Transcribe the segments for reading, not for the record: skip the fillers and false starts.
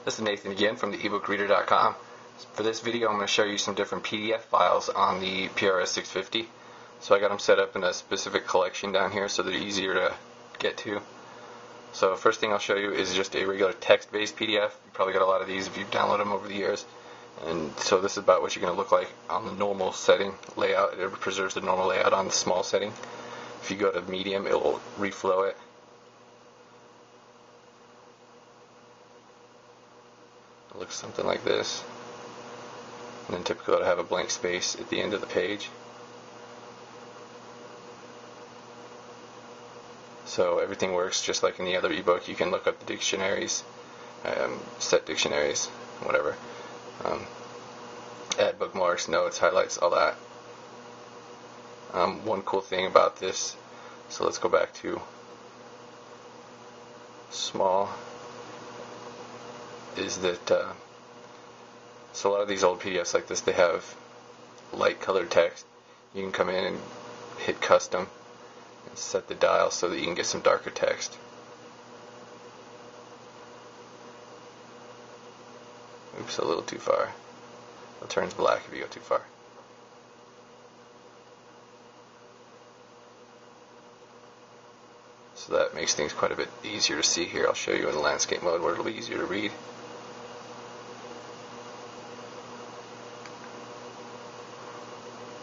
This is Nathan again from the ebookreader.com. For this video I'm going to show you some different PDF files on the PRS-650. So I got them set up in a specific collection down here so they're easier to get to. So first thing I'll show you is just a regular text-based PDF. You probably got a lot of these if you've downloaded them over the years. And so this is about what you're going to look like on the normal setting layout. It preserves the normal layout on the small setting. If you go to medium, it will reflow it. It looks something like this. And then typically it'll have a blank space at the end of the page. So everything works just like in the other ebook. You can look up the dictionaries, set dictionaries, whatever. Add bookmarks, notes, highlights, all that. One cool thing about this, so let's go back to small, is that so a lot of these old PDFs like this, they have light colored text. You can come in and hit custom and set the dial so that you can get some darker text. Oops, a little too far. It turns black if you go too far. So that makes things quite a bit easier to see here. I'll show you in landscape mode where it'll be easier to read.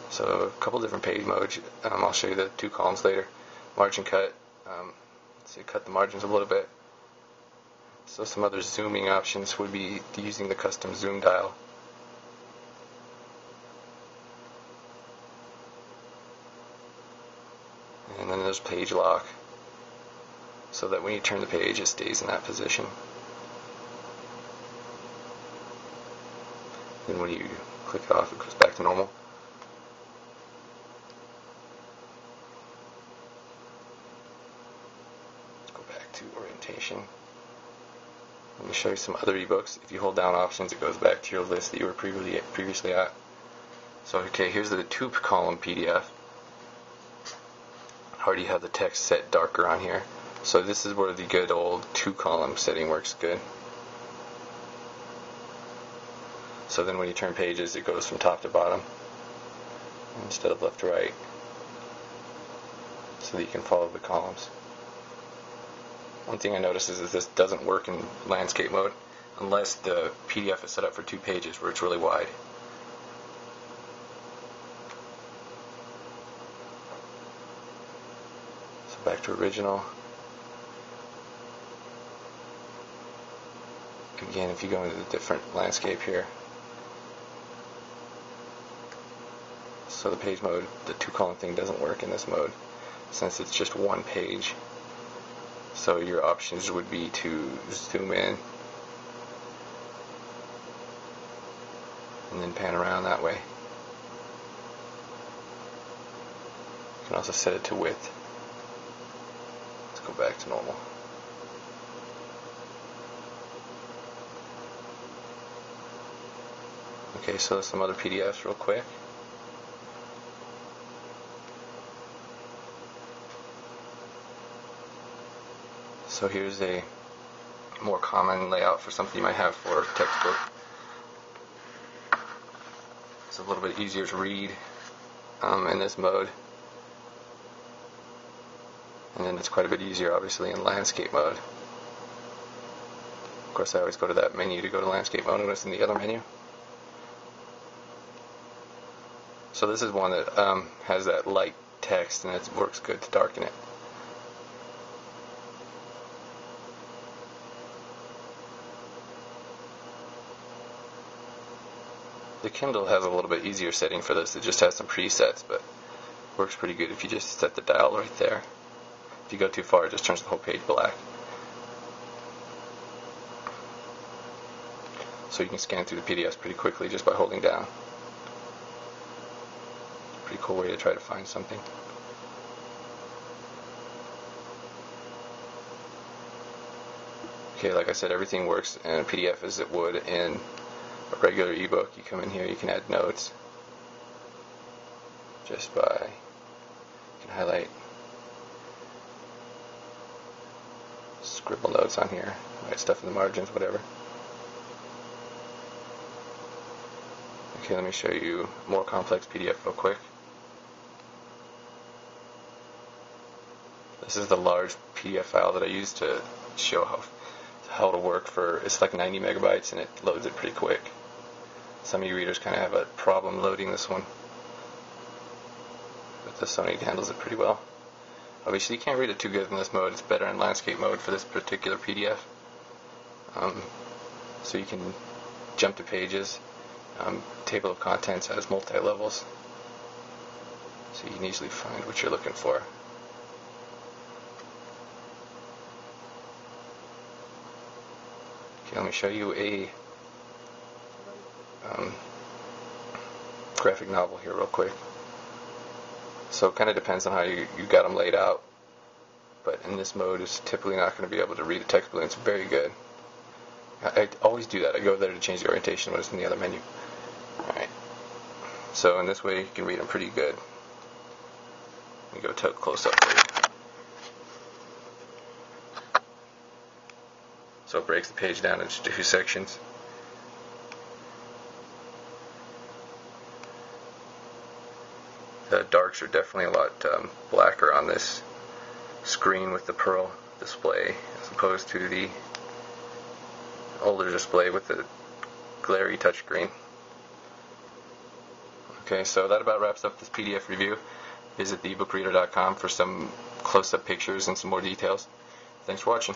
So a couple different page modes. I'll show you the two columns later. Margin cut. So you cut the margins a little bit. So some other zooming options would be using the custom zoom dial. And then there's page lock, so that when you turn the page it stays in that position. Then when you click it off it goes back to normal. Let's go back to orientation. Let me show you some other ebooks. If you hold down options, it goes back to your list that you were previously at. So okay, here's the two column PDF. I already have the text set darker on here. So this is where the good old two column setting works good. So then when you turn pages, it goes from top to bottom instead of left to right, so that you can follow the columns. One thing I noticed is that this doesn't work in landscape mode unless the PDF is set up for 2 pages where it's really wide. So back to original. Again, if you go into the different landscape here, so the page mode, the 2 column thing doesn't work in this mode since it's just 1 page. So your options would be to zoom in and then pan around that way. You can also set it to width. Let's go back to normal. Okay, so some other PDFs real quick. So here's a more common layout for something you might have for a textbook. It's a little bit easier to read in this mode. And then it's quite a bit easier obviously in landscape mode. Of course I always go to that menu to go to landscape mode when it's in the other menu. So this is one that has that light text and it works good to darken it. The Kindle has a little bit easier setting for this. It just has some presets, but works pretty good if you just set the dial right there. If you go too far, it just turns the whole page black. So you can scan through the PDFs pretty quickly just by holding down. Pretty cool way to try to find something. Okay, like I said, everything works in a PDF as it would in a regular ebook. You come in here, you can add notes just by, you can highlight, scribble notes on here, write stuff in the margins, whatever. Okay, let me show you a more complex PDF real quick. This is the large PDF file that I use to show how it'll work for. It's like 90 megabytes and it loads it pretty quick. Some of you readers kind of have a problem loading this one, but the Sony handles it pretty well. Obviously you can't read it too good in this mode. It's better in landscape mode for this particular PDF. So you can jump to pages. Table of contents has multi-levels, so you can easily find what you're looking for. Okay, let me show you a graphic novel here real quick. So it kind of depends on how you got them laid out, but in this mode it's typically not going to be able to read the text, but it's very good. I always do that. I go there to change the orientation when it's in the other menu. Alright, so in this way you can read them pretty good. Let me go to close-up for you. So it breaks the page down into two sections. The darks are definitely a lot blacker on this screen with the Pearl display as opposed to the older display with the glary touchscreen. Okay, so that about wraps up this PDF review. Visit eBookreader.com for some close-up pictures and some more details. Thanks for watching.